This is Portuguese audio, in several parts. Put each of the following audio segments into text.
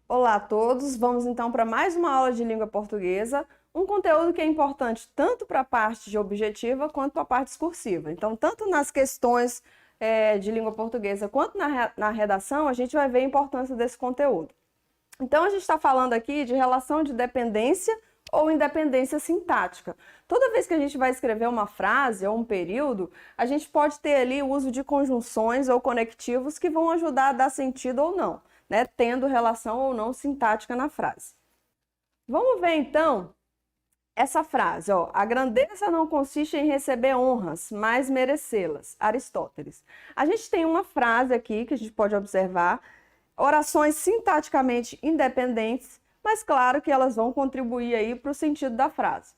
Olá a todos, vamos então para mais uma aula de língua portuguesa, um conteúdo que é importante tanto para a parte de objetiva quanto para a parte discursiva. Então, tanto nas questões de língua portuguesa quanto na redação, a gente vai ver a importância desse conteúdo. Então, a gente está falando aqui de relação de dependência ou independência sintática. Toda vez que a gente vai escrever uma frase ou um período, a gente pode ter ali o uso de conjunções ou conectivos que vão ajudar a dar sentido ou não, né, tendo relação ou não sintática na frase. Vamos ver então essa frase, ó. A grandeza não consiste em receber honras, mas merecê-las. Aristóteles. A gente tem uma frase aqui que a gente pode observar, orações sintaticamente independentes, mas claro que elas vão contribuir aí para o sentido da frase.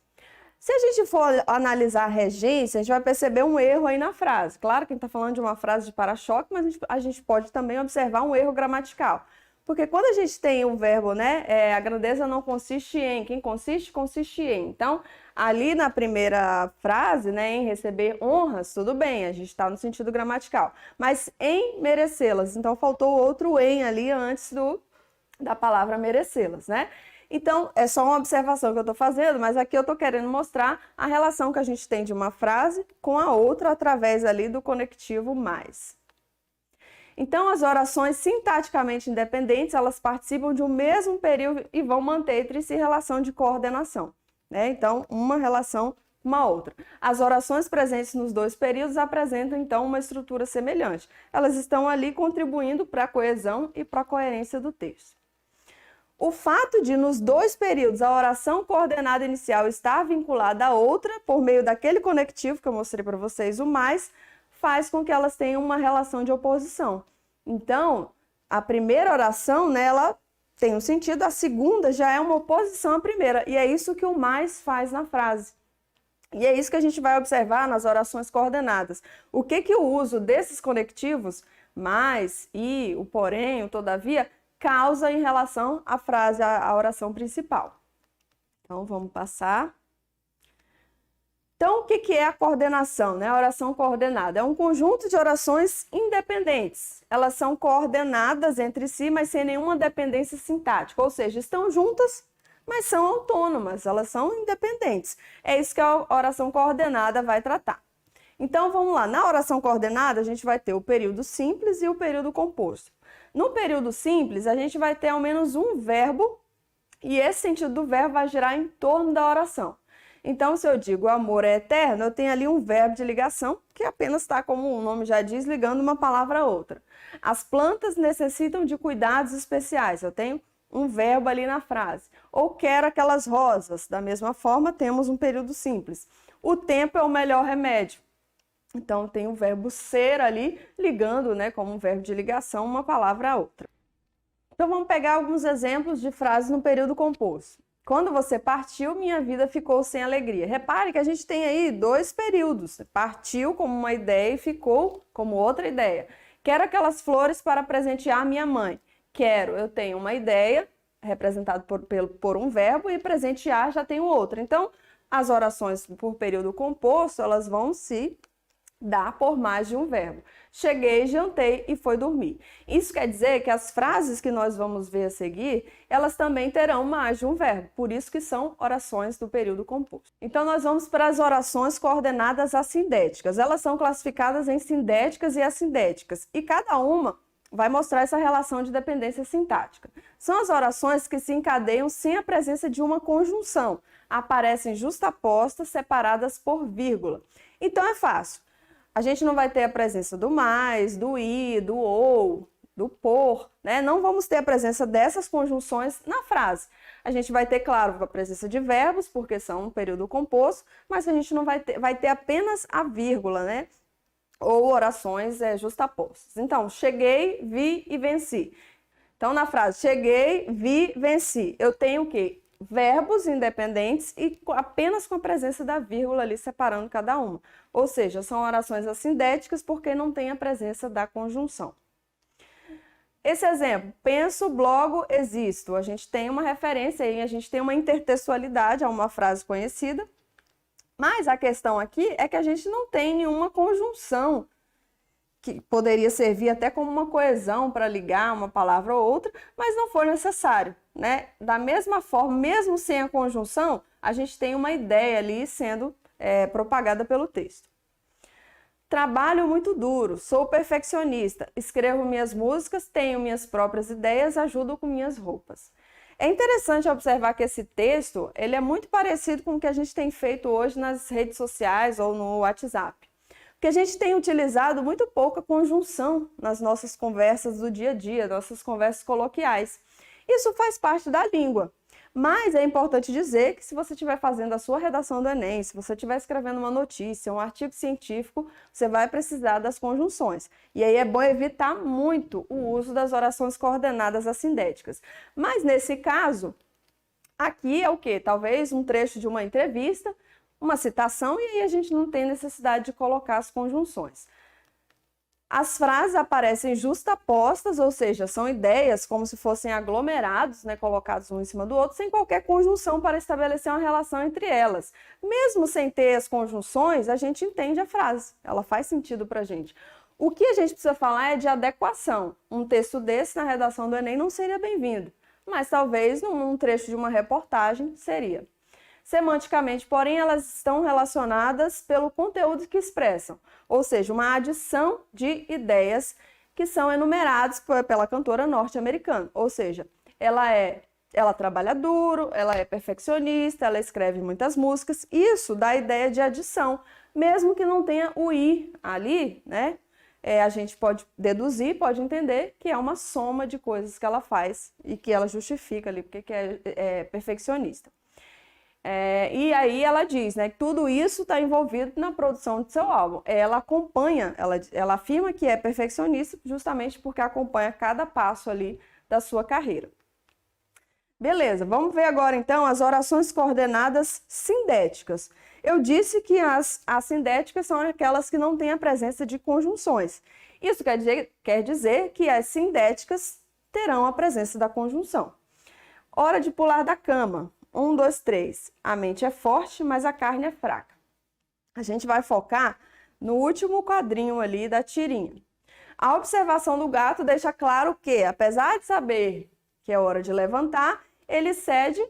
Se a gente for analisar a regência, a gente vai perceber um erro aí na frase. Claro que a gente está falando de uma frase de para-choque, mas a gente pode também observar um erro gramatical. Porque quando a gente tem um verbo, né, a grandeza não consiste em, quem consiste, consiste em. Então, ali na primeira frase, né, em receber honras, tudo bem, a gente está no sentido gramatical. Mas em merecê-las, então faltou outro em ali antes da palavra merecê-las, né? Então, é só uma observação que eu estou fazendo, mas aqui eu estou querendo mostrar a relação que a gente tem de uma frase com a outra através ali do conectivo mais. Então, as orações sintaticamente independentes, elas participam de um mesmo período e vão manter entre si relação de coordenação, né? Então, uma relação com uma outra. As orações presentes nos dois períodos apresentam, então, uma estrutura semelhante. Elas estão ali contribuindo para a coesão e para a coerência do texto. O fato de, nos dois períodos, a oração coordenada inicial estar vinculada à outra, por meio daquele conectivo que eu mostrei para vocês, o mais, faz com que elas tenham uma relação de oposição. Então, a primeira oração, né, ela tem um sentido, a segunda já é uma oposição à primeira, e é isso que o mais faz na frase. E é isso que a gente vai observar nas orações coordenadas. O que o uso desses conectivos, mais, e, o porém, o todavia, causa em relação à frase, à oração principal. Então, vamos passar. Então, o que é a coordenação, né? A oração coordenada é um conjunto de orações independentes. Elas são coordenadas entre si, mas sem nenhuma dependência sintática, ou seja, estão juntas, mas são autônomas, elas são independentes. É isso que a oração coordenada vai tratar. Então, vamos lá. Na oração coordenada, a gente vai ter o período simples e o período composto. No período simples, a gente vai ter ao menos um verbo e esse sentido do verbo vai girar em torno da oração. Então, se eu digo o amor é eterno, eu tenho ali um verbo de ligação que apenas está, como o nome já diz, ligando uma palavra a outra. As plantas necessitam de cuidados especiais. Eu tenho um verbo ali na frase. Ou quero aquelas rosas. Da mesma forma, temos um período simples. O tempo é o melhor remédio. Então, tem o verbo ser ali, ligando, né, como um verbo de ligação, uma palavra a outra. Então, vamos pegar alguns exemplos de frases no período composto. Quando você partiu, minha vida ficou sem alegria. Repare que a gente tem aí dois períodos. Por como uma ideia e ficou como outra ideia. Quero aquelas flores para presentear minha mãe. Quero, eu tenho uma ideia, representado por um verbo, e presentear já tenho outra. Então, as orações por período composto, elas vão se dar por mais de um verbo. Cheguei, jantei e foi dormir. Isso quer dizer que as frases que nós vamos ver a seguir, elas também terão mais de um verbo. Por isso que são orações do período composto. Então, nós vamos para as orações coordenadas assindéticas. Elas são classificadas em sindéticas e assindéticas. E cada uma vai mostrar essa relação de dependência sintática. São as orações que se encadeiam sem a presença de uma conjunção. Aparecem justapostas, separadas por vírgula. Então, é fácil. A gente não vai ter a presença do mais, do e, do ou, do por, né? Não vamos ter a presença dessas conjunções na frase. A gente vai ter, claro, a presença de verbos, porque são um período composto, mas a gente não vai ter apenas a vírgula, né? Ou orações justapostas. Então, cheguei, vi e venci. Então, na frase, cheguei, vi, venci. Eu tenho o quê? Verbos independentes e apenas com a presença da vírgula ali separando cada uma. Ou seja, são orações assindéticas porque não tem a presença da conjunção. Esse exemplo, penso, logo existo. A gente tem uma referência aí, a gente tem uma intertextualidade a uma frase conhecida, mas a questão aqui é que a gente não tem nenhuma conjunção que poderia servir até como uma coesão para ligar uma palavra ou outra, mas não foi necessário, né? Da mesma forma, mesmo sem a conjunção, a gente tem uma ideia ali sendo propagada pelo texto. Trabalho muito duro, sou perfeccionista, escrevo minhas músicas, tenho minhas próprias ideias, ajudo com minhas roupas. É interessante observar que esse texto, ele é muito parecido com o que a gente tem feito hoje nas redes sociais ou no WhatsApp. Porque a gente tem utilizado muito pouco a conjunção nas nossas conversas do dia a dia, nossas conversas coloquiais. Isso faz parte da língua. Mas é importante dizer que se você estiver fazendo a sua redação do Enem, se você estiver escrevendo uma notícia, um artigo científico, você vai precisar das conjunções. E aí é bom evitar muito o uso das orações coordenadas assindéticas. Mas nesse caso, aqui é o quê? Talvez um trecho de uma entrevista, uma citação, e aí a gente não tem necessidade de colocar as conjunções. As frases aparecem justapostas, ou seja, são ideias como se fossem aglomerados, né, colocados um em cima do outro, sem qualquer conjunção para estabelecer uma relação entre elas. Mesmo sem ter as conjunções, a gente entende a frase, ela faz sentido para a gente. O que a gente precisa falar é de adequação. Um texto desse na redação do Enem não seria bem-vindo, mas talvez num trecho de uma reportagem seria. Semanticamente, porém, elas estão relacionadas pelo conteúdo que expressam, ou seja, uma adição de ideias que são enumeradas pela cantora norte-americana, ou seja, ela trabalha duro, ela é perfeccionista, ela escreve muitas músicas, isso dá a ideia de adição, mesmo que não tenha o i ali, né? A gente pode deduzir, pode entender que é uma soma de coisas que ela faz e que ela justifica ali, porque é perfeccionista. E aí ela diz, né, que tudo isso está envolvido na produção de seu álbum. Ela acompanha, ela afirma que é perfeccionista justamente porque acompanha cada passo ali da sua carreira. Beleza, vamos ver agora então as orações coordenadas sindéticas. Eu disse que as assindéticas são aquelas que não têm a presença de conjunções. Isso quer dizer que as sindéticas terão a presença da conjunção. Hora de pular da cama. 1, 2, 3. A mente é forte, mas a carne é fraca. A gente vai focar no último quadrinho ali da tirinha. A observação do gato deixa claro que, apesar de saber que é hora de levantar, ele cede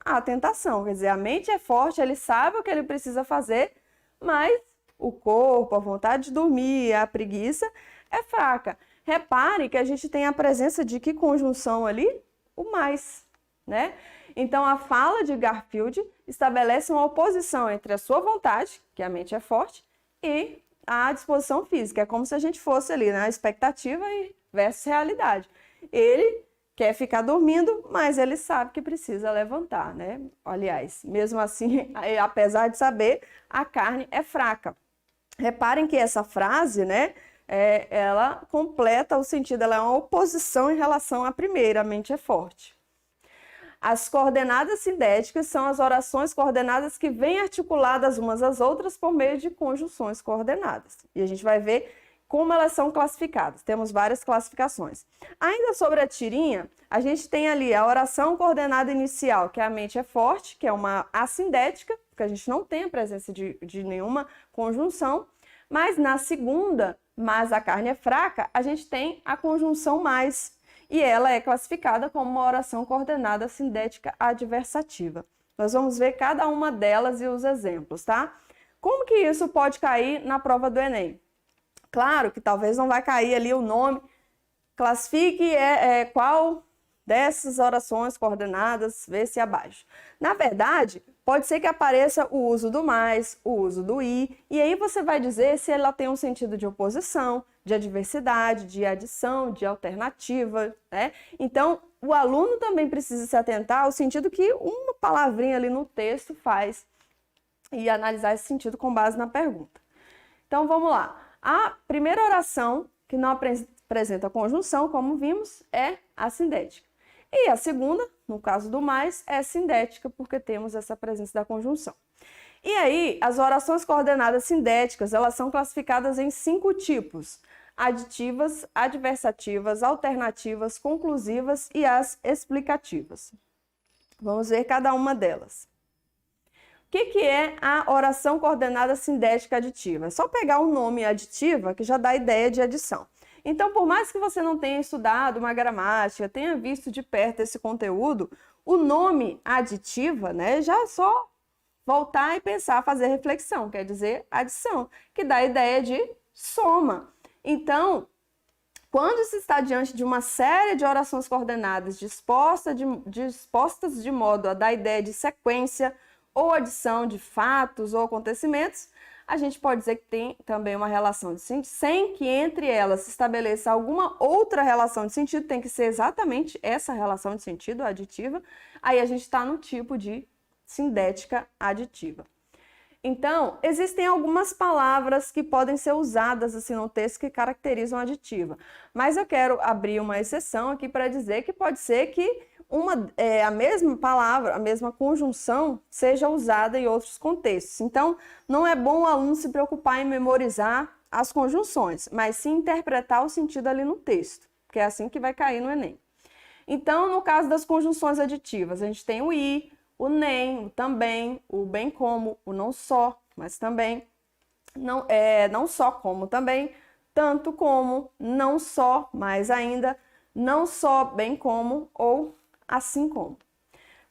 à tentação. Quer dizer, a mente é forte, ele sabe o que ele precisa fazer, mas o corpo, a vontade de dormir, a preguiça é fraca. Repare que a gente tem a presença de que conjunção ali? O mais, né? Então, a fala de Garfield estabelece uma oposição entre a sua vontade, que a mente é forte, e a disposição física. É como se a gente fosse ali na expectativa versus realidade. Ele quer ficar dormindo, mas ele sabe que precisa levantar, né? Aliás, mesmo assim, apesar de saber, a carne é fraca. Reparem que essa frase, né, ela completa o sentido, ela é uma oposição em relação à primeira, a mente é forte. As coordenadas sindéticas são as orações coordenadas que vêm articuladas umas às outras por meio de conjunções coordenadas. E a gente vai ver como elas são classificadas. Temos várias classificações. Ainda sobre a tirinha, a gente tem ali a oração coordenada inicial, que a mente é forte, que é uma assindética, porque a gente não tem a presença de nenhuma conjunção. Mas na segunda, mas a carne é fraca, a gente tem a conjunção mais, e ela é classificada como uma oração coordenada sindética adversativa. Nós vamos ver cada uma delas e os exemplos, tá? Como que isso pode cair na prova do Enem? Claro que talvez não vai cair ali o nome, classifique qual dessas orações coordenadas, vê-se abaixo. Na verdade, pode ser que apareça o uso do mais, o uso do i, e aí você vai dizer se ela tem um sentido de oposição, de adversidade, de adição, de alternativa, né? Então, o aluno também precisa se atentar ao sentido que uma palavrinha ali no texto faz e analisar esse sentido com base na pergunta. Então, vamos lá. A primeira oração, que não apresenta conjunção, como vimos, é assindética. E a segunda, no caso do mais, é sindética, porque temos essa presença da conjunção. E aí, as orações coordenadas sindéticas, elas são classificadas em 5 tipos: aditivas, adversativas, alternativas, conclusivas e as explicativas. Vamos ver cada uma delas. O que é a oração coordenada sindética aditiva? É só pegar o nome aditiva que já dá a ideia de adição. Então, por mais que você não tenha estudado uma gramática, tenha visto de perto esse conteúdo, o nome aditiva, né, já é só voltar e pensar, fazer reflexão, quer dizer adição, que dá a ideia de soma. Então, quando se está diante de uma série de orações coordenadas dispostas de modo a dar a ideia de sequência ou adição de fatos ou acontecimentos, a gente pode dizer que tem também uma relação de sentido, sem que entre elas se estabeleça alguma outra relação de sentido, tem que ser exatamente essa relação de sentido aditiva, aí a gente está no tipo de sindética aditiva. Então, existem algumas palavras que podem ser usadas assim no texto que caracterizam a aditiva, mas eu quero abrir uma exceção aqui para dizer que pode ser que a mesma palavra, a mesma conjunção seja usada em outros contextos. Então, não é bom o aluno se preocupar em memorizar as conjunções, mas sim interpretar o sentido ali no texto, porque é assim que vai cair no Enem. Então, no caso das conjunções aditivas, a gente tem o e, o nem, o também, o bem como, o não só, mas também, não só como também, tanto como, não só, mais ainda, não só, bem como ou assim como.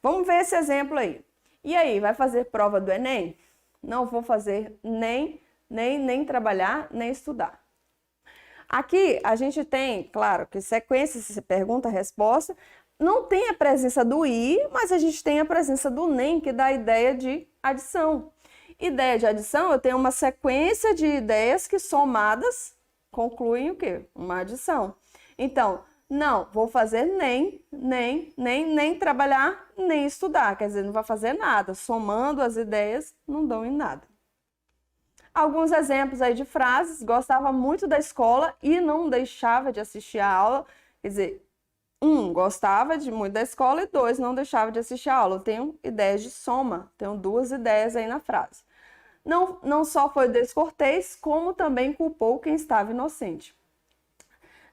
Vamos ver esse exemplo aí. E aí, vai fazer prova do Enem? Não vou fazer nem trabalhar, nem estudar. Aqui a gente tem, claro, que sequência, se pergunta, resposta, não tem a presença do i, mas a gente tem a presença do nem, que dá a ideia de adição. Ideia de adição, eu tenho uma sequência de ideias que somadas concluem o quê? Uma adição. Então, não vou fazer nem trabalhar, nem estudar, quer dizer, não vai fazer nada. Somando as ideias, não dão em nada. Alguns exemplos aí de frases: gostava muito da escola e não deixava de assistir a aula. Quer dizer, 1, gostava muito da escola, e 2, não deixava de assistir a aula. Eu tenho ideias de soma, tenho 2 ideias aí na frase. Não só foi descortês, como também culpou quem estava inocente.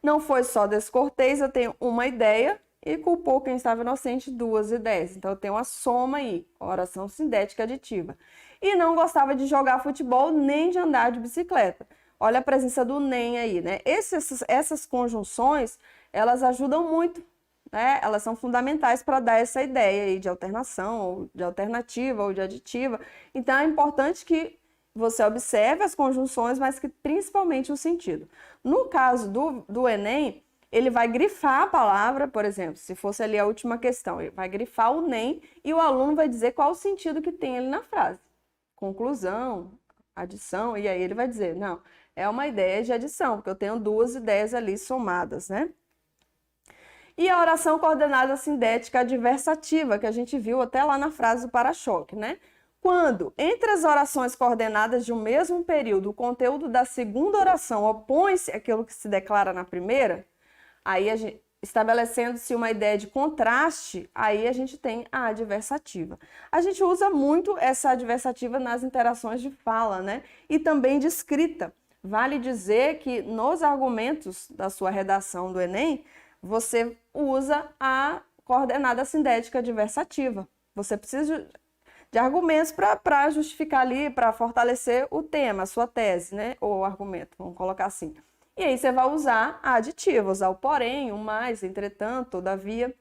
Não foi só descortês, eu tenho uma ideia, e culpou quem estava inocente, 2 ideias. Então, eu tenho uma soma aí, oração sindética aditiva. E não gostava de jogar futebol, nem de andar de bicicleta. Olha a presença do nem aí, né? Essas conjunções, elas ajudam muito, né? Elas são fundamentais para dar essa ideia aí de alternação, ou de alternativa, ou de aditiva. Então, é importante que você observe as conjunções, mas que principalmente o sentido. No caso do Enem, ele vai grifar a palavra, por exemplo, se fosse ali a última questão, ele vai grifar o nem e o aluno vai dizer qual o sentido que tem ali na frase. Conclusão, adição, e aí ele vai dizer, não, é uma ideia de adição, porque eu tenho 2 ideias ali somadas, né? E a oração coordenada sindética adversativa, que a gente viu até lá na frase do para-choque, né? Quando, entre as orações coordenadas de um mesmo período, o conteúdo da segunda oração opõe-se àquilo que se declara na primeira, aí estabelecendo-se uma ideia de contraste, aí a gente tem a adversativa. A gente usa muito essa adversativa nas interações de fala, né? E também de escrita. Vale dizer que nos argumentos da sua redação do Enem, você usa a coordenada sindética adversativa. Você precisa de argumentos para justificar ali, para fortalecer o tema, a sua tese, né? Ou o argumento, vamos colocar assim. E aí você vai usar a aditiva, usar o porém, o mais, entretanto, todavia,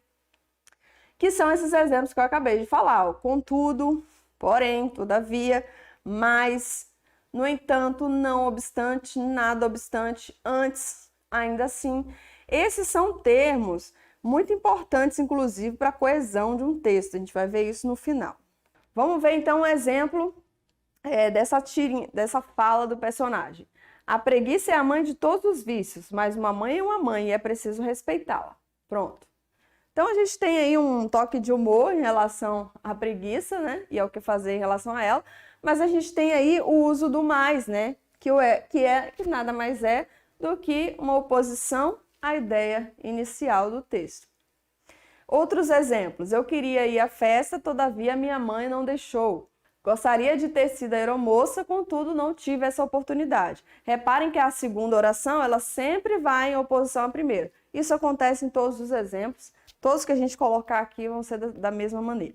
que são esses exemplos que eu acabei de falar, o contudo, porém, todavia, mas, no entanto, não obstante, nada obstante, antes, ainda assim. Esses são termos muito importantes, inclusive, para a coesão de um texto. A gente vai ver isso no final. Vamos ver, então, um exemplo dessa fala do personagem. A preguiça é a mãe de todos os vícios, mas uma mãe é uma mãe e é preciso respeitá-la. Pronto. Então, a gente tem aí um toque de humor em relação à preguiça, né? E ao que fazer em relação a ela. Mas a gente tem aí o uso do mais, né? Que nada mais é do que uma oposição à ideia inicial do texto. Outros exemplos. Eu queria ir à festa, todavia minha mãe não deixou. Gostaria de ter sido aeromoça, contudo não tive essa oportunidade. Reparem que a segunda oração, ela sempre vai em oposição à primeira. Isso acontece em todos os exemplos. Todos que a gente colocar aqui vão ser da mesma maneira.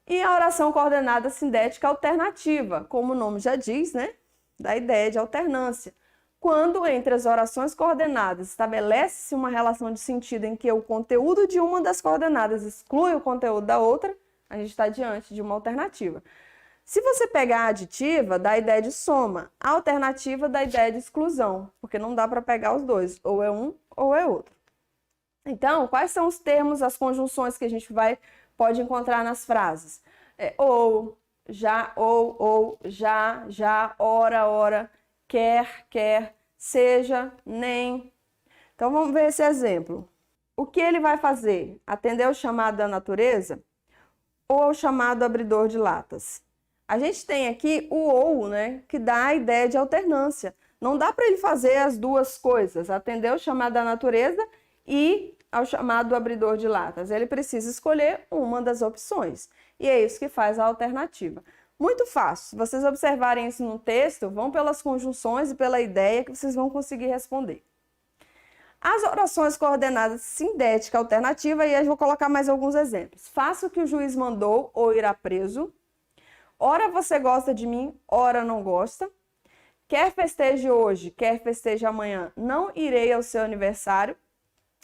E a oração coordenada sindética alternativa, como o nome já diz, né? Da ideia de alternância. Quando entre as orações coordenadas estabelece-se uma relação de sentido em que o conteúdo de uma das coordenadas exclui o conteúdo da outra, a gente está diante de uma alternativa. Se você pegar a aditiva, dá a ideia de soma. A alternativa dá a ideia de exclusão, porque não dá para pegar os dois, ou é um ou é outro. Então, quais são os termos, as conjunções que a gente pode encontrar nas frases? Ou, já, já, ora, quer, seja, nem. Então, vamos ver esse exemplo. O que ele vai fazer? Atender o chamado da natureza ou ao chamado abridor de latas? A gente tem aqui o ou, né, que dá a ideia de alternância. Não dá para ele fazer as duas coisas, atender o chamado da natureza e ao chamado abridor de latas. Ele precisa escolher uma das opções. E é isso que faz a alternativa. Muito fácil. Se vocês observarem isso no texto, vão pelas conjunções e pela ideia que vocês vão conseguir responder. As orações coordenadas sindética alternativa, e aí eu vou colocar mais alguns exemplos. Faça o que o juiz mandou ou irá preso. Ora você gosta de mim, ora não gosta. Quer festeje hoje, quer festeje amanhã, não irei ao seu aniversário.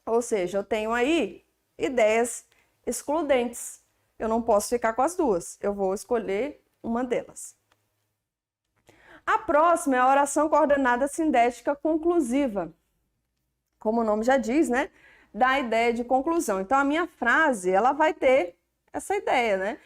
Ou seja, eu tenho aí ideias excludentes. Eu não posso ficar com as duas, eu vou escolher uma delas. A próxima é a oração coordenada sindética conclusiva. Como o nome já diz, né? Dá a ideia de conclusão. Então, a minha frase, ela vai ter essa ideia, né?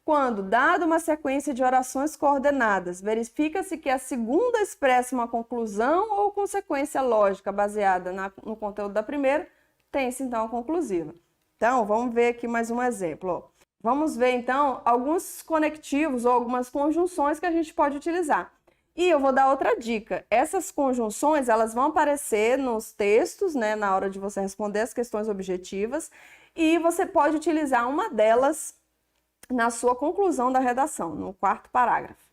Quando, dada uma sequência de orações coordenadas, verifica-se que a segunda expressa uma conclusão ou consequência lógica baseada no conteúdo da primeira, tem-se então a conclusiva. Então, vamos ver aqui mais um exemplo. Ó. Vamos ver então alguns conectivos ou algumas conjunções que a gente pode utilizar. E eu vou dar outra dica. Essas conjunções, elas vão aparecer nos textos, né, na hora de você responder as questões objetivas, e você pode utilizar uma delas na sua conclusão da redação, no quarto parágrafo.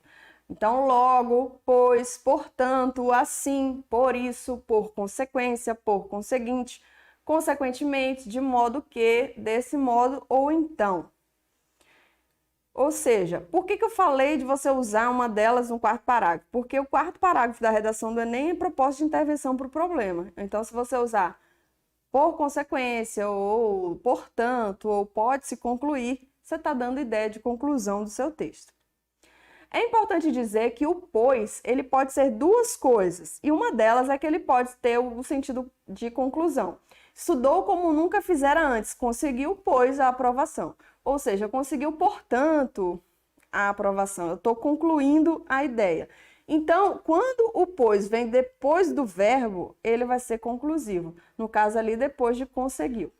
Então, logo, pois, portanto, assim, por isso, por consequência, por conseguinte, consequentemente, de modo que, desse modo ou então. Ou seja, por que eu falei de você usar uma delas no quarto parágrafo? Porque o quarto parágrafo da redação do Enem é proposta de intervenção para o problema. Então, se você usar por consequência, ou portanto, ou pode-se concluir, você está dando ideia de conclusão do seu texto. É importante dizer que o pois, ele pode ser duas coisas, e uma delas é que ele pode ter o sentido de conclusão. Estudou como nunca fizera antes, conseguiu, pois, a aprovação. Ou seja, conseguiu, portanto, a aprovação. Eu estou concluindo a ideia. Então, quando o pois vem depois do verbo, ele vai ser conclusivo. No caso ali, depois de conseguiu.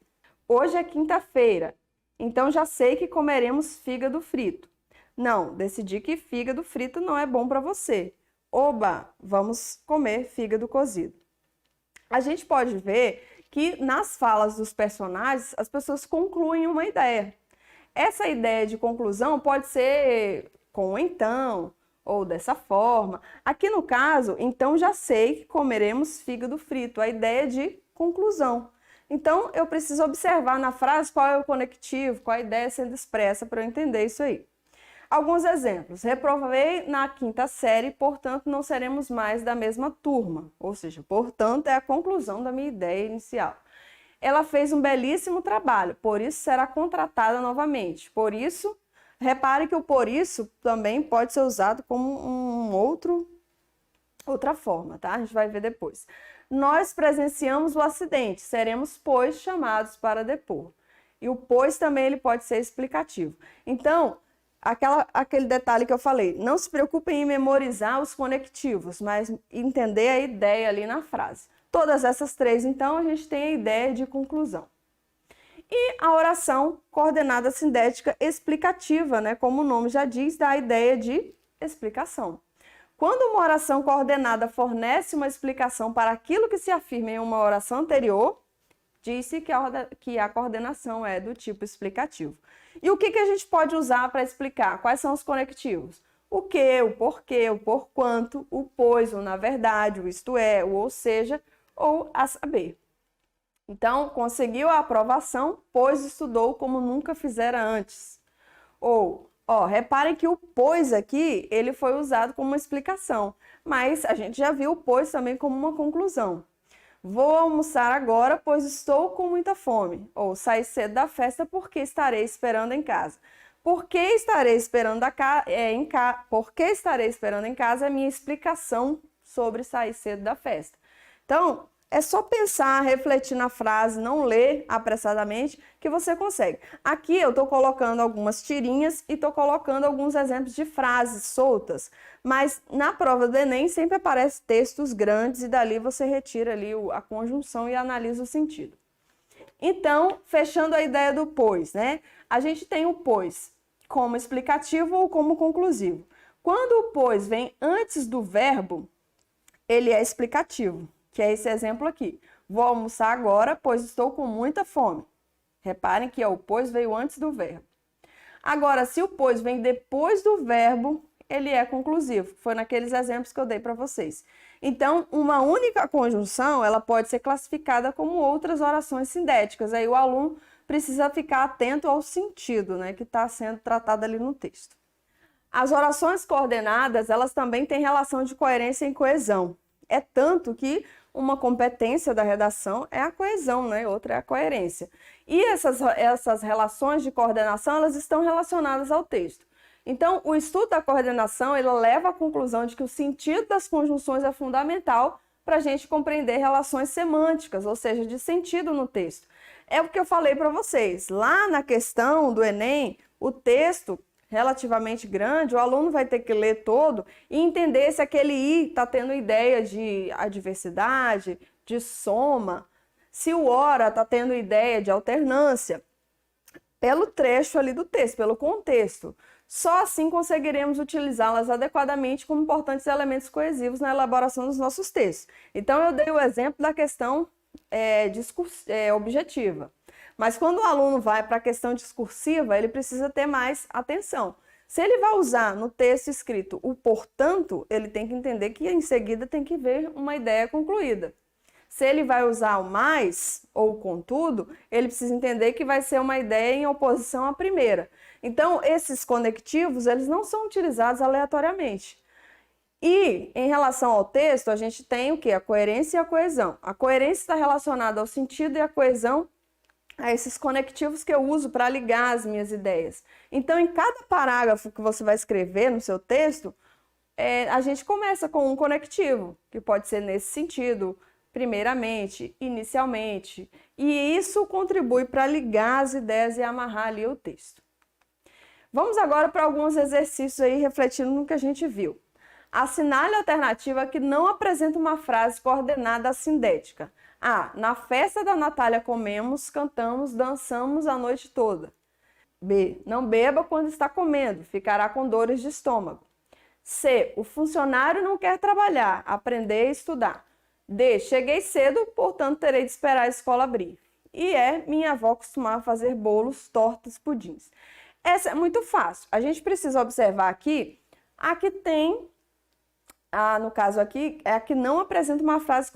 Hoje é quinta-feira. Então, já sei que comeremos fígado frito. Não, decidi que fígado frito não é bom para você. Oba, vamos comer fígado cozido. A gente pode ver que nas falas dos personagens, as pessoas concluem uma ideia. Essa ideia de conclusão pode ser com então, ou dessa forma. Aqui no caso, então já sei que comeremos fígado frito. A ideia de conclusão. Então, eu preciso observar na frase qual é o conectivo, qual a ideia sendo expressa para eu entender isso aí. Alguns exemplos. Reprovei na quinta série, portanto, não seremos mais da mesma turma. Ou seja, portanto, é a conclusão da minha ideia inicial. Ela fez um belíssimo trabalho, por isso será contratada novamente. Por isso, repare que o por isso também pode ser usado como outra forma, tá? A gente vai ver depois. Nós presenciamos o acidente, seremos, pois, chamados para depor. E o pois também ele pode ser explicativo. Então, aquele detalhe que eu falei, não se preocupem em memorizar os conectivos, mas entender a ideia ali na frase. Todas essas três, então, a gente tem a ideia de conclusão. E a oração coordenada sindética explicativa, né? Como o nome já diz, dá a ideia de explicação. Quando uma oração coordenada fornece uma explicação para aquilo que se afirma em uma oração anterior, disse que a coordenação é do tipo explicativo. E o que a gente pode usar para explicar? Quais são os conectivos? O que, o porquê, o porquanto, o pois, o na verdade, o isto é, o ou seja, ou a saber. Então, conseguiu a aprovação, pois estudou como nunca fizera antes. Ou, reparem que o pois aqui, ele foi usado como uma explicação, mas a gente já viu o pois também como uma conclusão. Vou almoçar agora, pois estou com muita fome. Ou sair cedo da festa porque estarei esperando em casa. Por que estarei esperando em casa é minha explicação sobre sair cedo da festa. Então, é só pensar, refletir na frase, não ler apressadamente, que você consegue. Aqui eu estou colocando algumas tirinhas e estou colocando alguns exemplos de frases soltas, mas na prova do Enem sempre aparecem textos grandes e dali você retira ali a conjunção e analisa o sentido. Então, fechando a ideia do pois, né? A gente tem o pois como explicativo ou como conclusivo. Quando o pois vem antes do verbo, ele é explicativo, que é esse exemplo aqui. Vou almoçar agora, pois estou com muita fome. Reparem que o pois veio antes do verbo. Agora, se o pois vem depois do verbo, ele é conclusivo. Foi naqueles exemplos que eu dei para vocês. Então, uma única conjunção, ela pode ser classificada como outras orações sindéticas. Aí o aluno precisa ficar atento ao sentido, né, que está sendo tratado ali no texto. As orações coordenadas, elas também têm relação de coerência e coesão. É tanto que uma competência da redação é a coesão, né? Outra é a coerência. E essas relações de coordenação, elas estão relacionadas ao texto. Então, o estudo da coordenação, ele leva à conclusão de que o sentido das conjunções é fundamental para a gente compreender relações semânticas, ou seja, de sentido no texto. É o que eu falei para vocês. Lá na questão do Enem, o texto relativamente grande, o aluno vai ter que ler todo e entender se aquele i está tendo ideia de adversidade, de soma, se o ora está tendo ideia de alternância, pelo trecho ali do texto, pelo contexto. Só assim conseguiremos utilizá-las adequadamente como importantes elementos coesivos na elaboração dos nossos textos. Então, eu dei o exemplo da questão objetiva. Mas quando o aluno vai para a questão discursiva, ele precisa ter mais atenção. Se ele vai usar no texto escrito o portanto, ele tem que entender que em seguida tem que ver uma ideia concluída. Se ele vai usar o mais ou o contudo, ele precisa entender que vai ser uma ideia em oposição à primeira. Então, esses conectivos, eles não são utilizados aleatoriamente. E, em relação ao texto, a gente tem o quê? A coerência e a coesão. A coerência está relacionada ao sentido e a coesão a esses conectivos que eu uso para ligar as minhas ideias. Então, em cada parágrafo que você vai escrever no seu texto, a gente começa com um conectivo, que pode ser nesse sentido, primeiramente, inicialmente, e isso contribui para ligar as ideias e amarrar ali o texto. Vamos agora para alguns exercícios aí refletindo no que a gente viu. Assinale a alternativa que não apresenta uma frase coordenada sindética. A. Na festa da Natália comemos, cantamos, dançamos a noite toda. B. Não beba quando está comendo, ficará com dores de estômago. C. O funcionário não quer trabalhar, aprender e estudar. D. Cheguei cedo, portanto terei de esperar a escola abrir. E minha avó costumava fazer bolos, tortas, pudins. Essa é muito fácil. A gente precisa observar aqui a que tem... no caso aqui, é a que não apresenta uma frase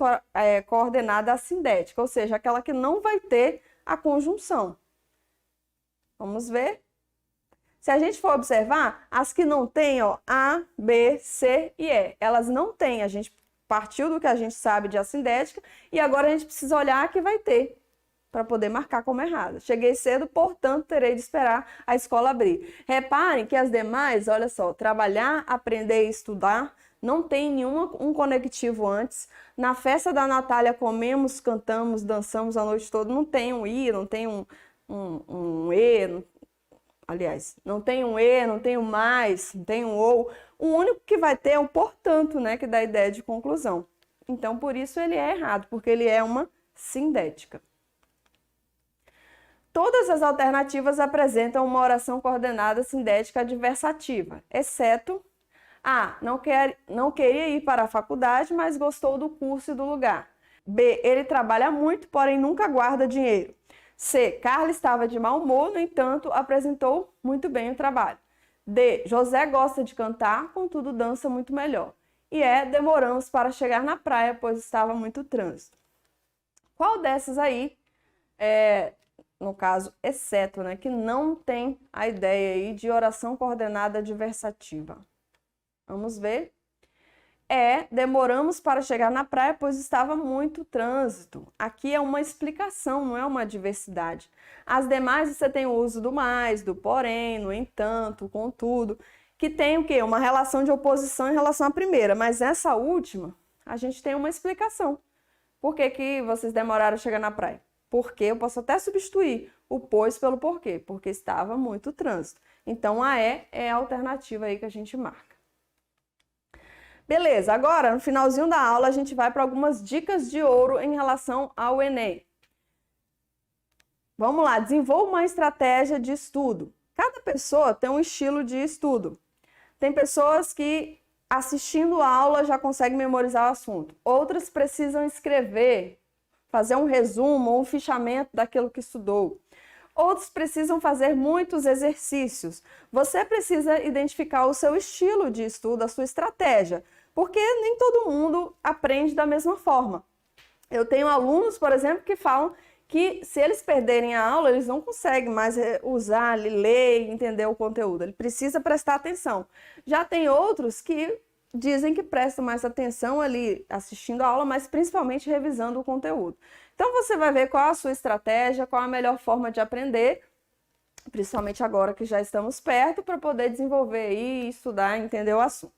coordenada sindética, ou seja, aquela que não vai ter a conjunção. Vamos ver? Se a gente for observar, as que não têm, A, B, C e E, elas não têm. A gente partiu do que a gente sabe de assindética e agora a gente precisa olhar a que vai ter, para poder marcar como errada. Cheguei cedo, portanto, terei de esperar a escola abrir. Reparem que as demais, olha só, trabalhar, aprender e estudar, não tem um conectivo antes. Na festa da Natália comemos, cantamos, dançamos a noite toda. Não tem um i, não tem um e, aliás, não tem um e, não tem um mais, não tem um ou. O único que vai ter é o portanto, né, que dá a ideia de conclusão. Então, por isso ele é errado, porque ele é uma sindética. Todas as alternativas apresentam uma oração coordenada sindética adversativa, exceto A. Não queria ir para a faculdade, mas gostou do curso e do lugar. B. Ele trabalha muito, porém nunca guarda dinheiro. C. Carla estava de mau humor, no entanto, apresentou muito bem o trabalho. D. José gosta de cantar, contudo dança muito melhor. E demoramos para chegar na praia, pois estava muito trânsito. Qual dessas aí no caso, exceto, né, que não tem a ideia aí de oração coordenada adversativa. Vamos ver. Demoramos para chegar na praia, pois estava muito trânsito. Aqui é uma explicação, não é uma adversidade. As demais você tem o uso do mais, do porém, no entanto, contudo, que tem o quê? Uma relação de oposição em relação à primeira, mas essa última, a gente tem uma explicação. Por que que vocês demoraram a chegar na praia? Porque eu posso até substituir o pois pelo porquê, porque estava muito trânsito. Então, a é a alternativa aí que a gente marca. Beleza, agora no finalzinho da aula a gente vai para algumas dicas de ouro em relação ao Enem. Vamos lá, desenvolva uma estratégia de estudo. Cada pessoa tem um estilo de estudo. Tem pessoas que assistindo a aula já conseguem memorizar o assunto. Outras precisam escrever, fazer um resumo ou um fichamento daquilo que estudou. Outros precisam fazer muitos exercícios. Você precisa identificar o seu estilo de estudo, a sua estratégia, porque nem todo mundo aprende da mesma forma. Eu tenho alunos, por exemplo, que falam que se eles perderem a aula, eles não conseguem mais usar, ler e entender o conteúdo. Ele precisa prestar atenção. Já tem outros que dizem que prestam mais atenção ali assistindo a aula, mas principalmente revisando o conteúdo. Então você vai ver qual a sua estratégia, qual a melhor forma de aprender, principalmente agora que já estamos perto, para poder desenvolver e estudar e entender o assunto.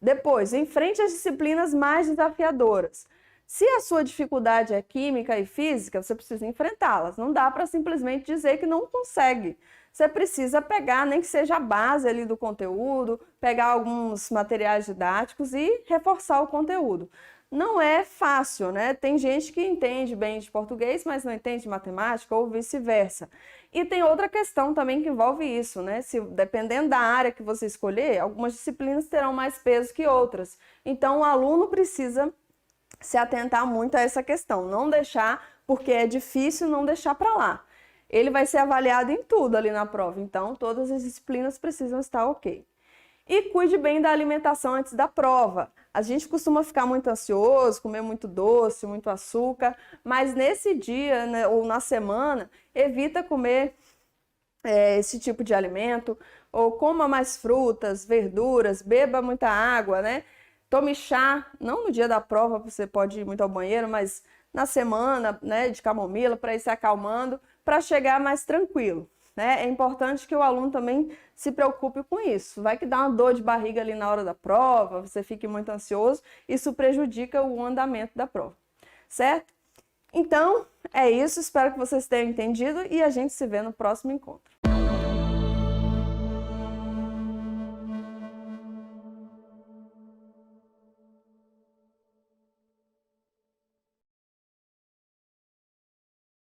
Depois, enfrente as disciplinas mais desafiadoras. Se a sua dificuldade é química e física, você precisa enfrentá-las. Não dá para simplesmente dizer que não consegue. Você precisa pegar, nem que seja a base ali do conteúdo, pegar alguns materiais didáticos e reforçar o conteúdo. Não é fácil, né? Tem gente que entende bem de português, mas não entende de matemática ou vice-versa. E tem outra questão também que envolve isso, né? Dependendo da área que você escolher, algumas disciplinas terão mais peso que outras. Então, o aluno precisa se atentar muito a essa questão, não deixar, porque é difícil, não deixar para lá. Ele vai ser avaliado em tudo ali na prova, então todas as disciplinas precisam estar ok. E cuide bem da alimentação antes da prova. A gente costuma ficar muito ansioso, comer muito doce, muito açúcar, mas nesse dia, né, ou na semana, evita comer esse tipo de alimento, ou coma mais frutas, verduras, beba muita água, né? Tome chá, não no dia da prova, você pode ir muito ao banheiro, mas na semana, né, de camomila, para ir se acalmando, para chegar mais tranquilo, né? É importante que o aluno também se preocupe com isso. Vai que dá uma dor de barriga ali na hora da prova, você fique muito ansioso, isso prejudica o andamento da prova, certo? Então, é isso, espero que vocês tenham entendido e a gente se vê no próximo encontro.